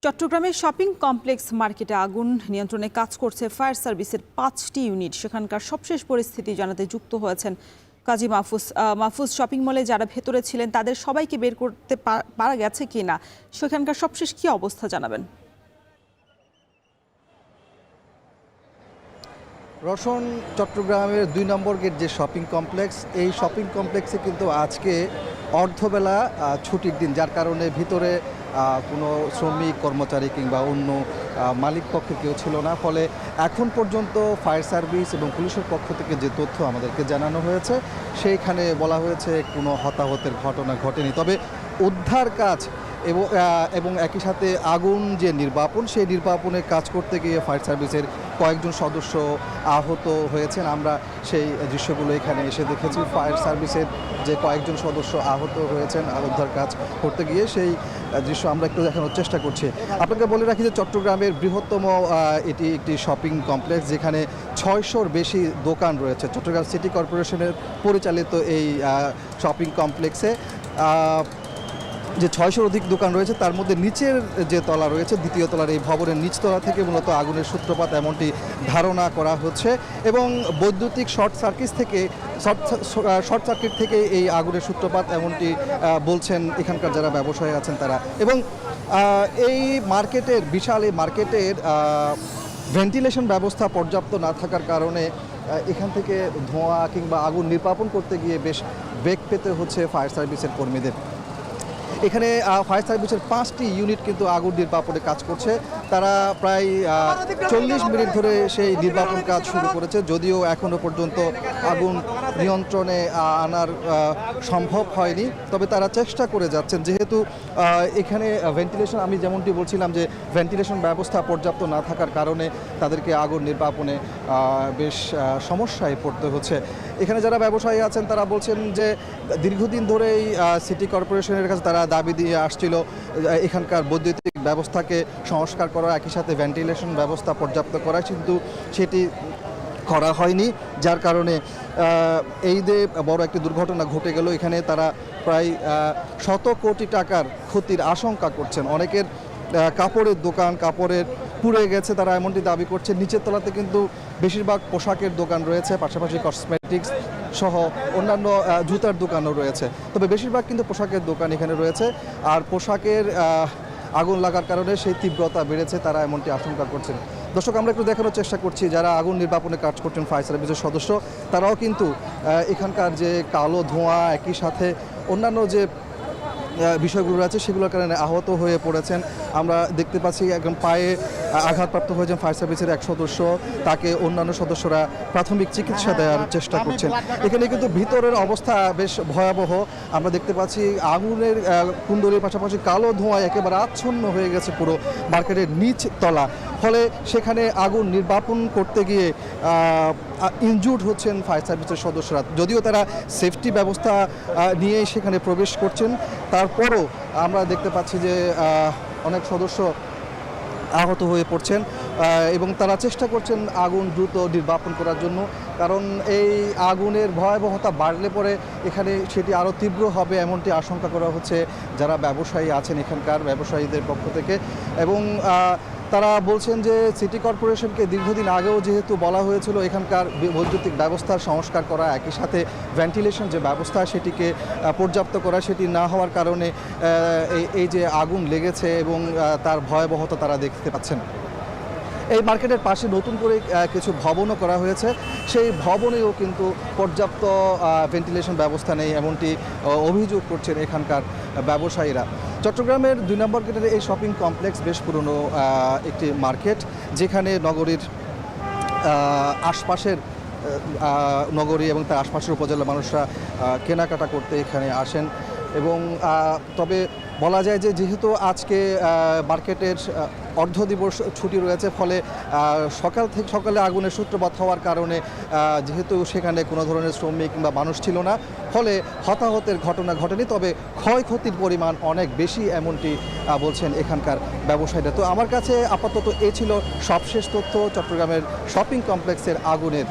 চট্টগ্রামের shopping complex মার্কেটে আগুন নিয়ন্ত্রণে কাজ করছে ফায়ার সার্ভিসের 5টি ইউনিট। সেখানকার সবশেষ পরিস্থিতি জানাতে যুক্ত হয়েছেন কাজী মাহফুজ। শপিং মলে যারা ভেতরে ছিলেন তাদের সবাইকে বের করতে পারা গেছে কিনা, সেখানকার সবশেষ কি অবস্থা জানাবেন। রওশন, চট্টগ্রামের 2 নম্বর গেট যে শপিং কমপ্লেক্স, এই শপিং কমপ্লেক্সে কিন্তু আজকে অর্ধবেলা ছুটির দিন, যার কারণে ভিতরে কোনো শ্রমিক কর্মচারী কিংবা অন্য মালিক পক্ষে কেউ ছিল না। ফলে এখন পর্যন্ত ফায়ার সার্ভিস এবং পুলিশের পক্ষ থেকে যে তথ্য আমাদেরকে জানানো হয়েছে, সেইখানে বলা হয়েছে কোনো হতাহতের ঘটনা ঘটেনি। তবে উদ্ধার কাজ এবং একই সাথে আগুন যে নির্বাপন, সেই নির্বাপনের কাজ করতে গিয়ে ফায়ার সার্ভিসের কয়েকজন সদস্য আহত হয়েছেন। আমরা সেই দৃশ্যগুলো এখানে এসে দেখেছি। ফায়ার সার্ভিসের যে কয়েকজন সদস্য আহত হয়েছেন উদ্ধার কাজ করতে গিয়ে, সেই দৃশ্য আমরা একটু দেখানোর চেষ্টা করছি। আপনাকে বলে রাখি যে চট্টগ্রামের বৃহত্তম এটি একটি শপিং কমপ্লেক্স, যেখানে 600-র বেশি দোকান রয়েছে। চট্টগ্রাম সিটি কর্পোরেশনের পরিচালিত এই শপিং কমপ্লেক্সে যে 600-র অধিক দোকান রয়েছে, তার মধ্যে নিচের যে তলা রয়েছে, দ্বিতীয় তলার এই ভবনের নিচতলা থেকে মূলত আগুনের সূত্রপাত এমনটি ধারণা করা হচ্ছে। এবং বৈদ্যুতিক শর্ট সার্কিট থেকে এই আগুনের সূত্রপাত এমনটি বলছেন এখানকার যারা ব্যবসায়ী আছেন তারা। এবং এই মার্কেটের ভেন্টিলেশন ব্যবস্থা পর্যাপ্ত না থাকার কারণে এখান থেকে ধোঁয়া কিংবা আগুন নির্বাপন করতে গিয়ে বেশ বেগ পেতে হচ্ছে ফায়ার সার্ভিসের কর্মীদের। এখানে ফায়ার সার্ভিসের 5টি ইউনিট কিন্তু আগুন নির্বাপনে কাজ করছে। তারা প্রায় 40 মিনিট ধরে সেই নির্বাপন কাজ শুরু করেছে, যদিও এখনও পর্যন্ত আগুন নিয়ন্ত্রণে আনার সম্ভব হয়নি। তবে তারা চেষ্টা করে যাচ্ছেন, যেহেতু এখানে ভেন্টিলেশন, আমি যেমনটি বলছিলাম যে ভেন্টিলেশন ব্যবস্থা পর্যাপ্ত না থাকার কারণে তাদেরকে আগুন নির্বাপনে বেশ সমস্যায় পড়তে হচ্ছে। এখানে যারা ব্যবসায়ী আছেন তারা বলছেন যে দীর্ঘদিন ধরেই সিটি কর্পোরেশনের কাছে তারা দাবি দিয়ে আসছিল এখানকার বৈদ্যুতিক ব্যবস্থাকে সংস্কার করা, একই সাথে ভেন্টিলেশন ব্যবস্থা পর্যাপ্ত করা, কিন্তু সেটি করা হয়নি। যার কারণে এই যে বড় একটি দুর্ঘটনা ঘটে গেল। এখানে তারা প্রায় 100 কোটি টাকার ক্ষতির আশঙ্কা করছেন। অনেকের কাপড়ের দোকান, কাপড়ের পুড়ে গেছে, তারা এমনটি দাবি করছে। নিচের তলাতে কিন্তু বেশিরভাগ পোশাকের দোকান রয়েছে, পাশাপাশি কসমেটিক্স সহ অন্যান্য জুতার দোকানও রয়েছে। তবে বেশিরভাগ কিন্তু পোশাকের দোকান এখানে রয়েছে। আর পোশাকের আগুন লাগার কারণে সেই তীব্রতা বেড়েছে, তারা এমনটি আশঙ্কা করছেন। দর্শক, আমরা একটু দেখানোর চেষ্টা করছি যারা আগুন নির্বাপনে কাজ করছেন ফায়ার সার্ভিসের সদস্য, তারাও কিন্তু এখানকার যে কালো ধোঁয়া, একই সাথে অন্যান্য যে বিষয়গুলো আছে সেগুলোর কারণে আহত হয়ে পড়েছেন। আমরা দেখতে পাচ্ছি একদম পায়ে আঘাতপ্রাপ্ত হয়েছেন ফায়ার সার্ভিসের এক সদস্য, তাকে অন্যান্য সদস্যরা প্রাথমিক চিকিৎসা দেওয়ার চেষ্টা করছেন। এখানে কিন্তু ভিতরের অবস্থা বেশ ভয়াবহ। আমরা দেখতে পাচ্ছি আগুনের কুণ্ডলীর পাশাপাশি কালো ধোঁয়ায় একেবারে আচ্ছন্ন হয়ে গেছে পুরো মার্কেটের নিচ তলা। ফলে সেখানে আগুন নির্বাপন করতে গিয়ে ইনজুর্ড হচ্ছেন ফায়ার সার্ভিসের সদস্যরা। যদিও তারা সেফটি ব্যবস্থা নিয়ে সেখানে প্রবেশ করছেন, তারপরও আমরা দেখতে পাচ্ছি যে অনেক সদস্য আহত হয়ে পড়ছেন এবং তারা চেষ্টা করছেন আগুন দ্রুত নির্বাপন করার জন্য। কারণ এই আগুনের ভয়াবহতা বাড়লে পরে এখানে সেটি আরও তীব্র হবে এমনটি আশঙ্কা করা হচ্ছে যারা ব্যবসায়ী আছেন এখানকার ব্যবসায়ীদের পক্ষ থেকে। এবং তারা বলছেন যে সিটি কর্পোরেশনকে দীর্ঘদিন আগেও যেহেতু বলা হয়েছিল এখানকার বৈদ্যুতিক ব্যবস্থার সংস্কার করা, একই সাথে ভেন্টিলেশন যে ব্যবস্থা সেটিকে পর্যাপ্ত করা, সেটি না হওয়ার কারণে এই যে আগুন লেগেছে এবং তার ভয়াবহতা তারা দেখতে পাচ্ছেন। এই মার্কেটের পাশে নতুন করে কিছু ভবনও করা হয়েছে, সেই ভবনেও কিন্তু পর্যাপ্ত ভেন্টিলেশন ব্যবস্থা নেই এমনটি অভিযোগ করছেন এখানকার ব্যবসায়ীরা। চট্টগ্রামের 2 নম্বর গেটের এই শপিং কমপ্লেক্স বেশ পুরনো একটি মার্কেট, যেখানে নগরীর আশপাশের নগরী এবং তার আশপাশের উপজেলার মানুষরা কেনাকাটা করতে এখানে আসেন। এবং তবে বলা যায় যে যেহেতু আজকে মার্কেটের অর্ধদিবস ছুটি রয়েছে, ফলে সকালে আগুনের সূত্রপাত হওয়ার কারণে যেহেতু সেখানে কোনো ধরনের শ্রমিক কিংবা মানুষ ছিল না, ফলে হতাহতের ঘটনা ঘটেনি। তবে ক্ষয়ক্ষতির পরিমাণ অনেক বেশি এমনটি বলছেন এখানকার ব্যবসায়ীরা। তো আমার কাছে আপাতত এ ছিল সবশেষ তথ্য চট্টগ্রামের শপিং কমপ্লেক্সের আগুনের।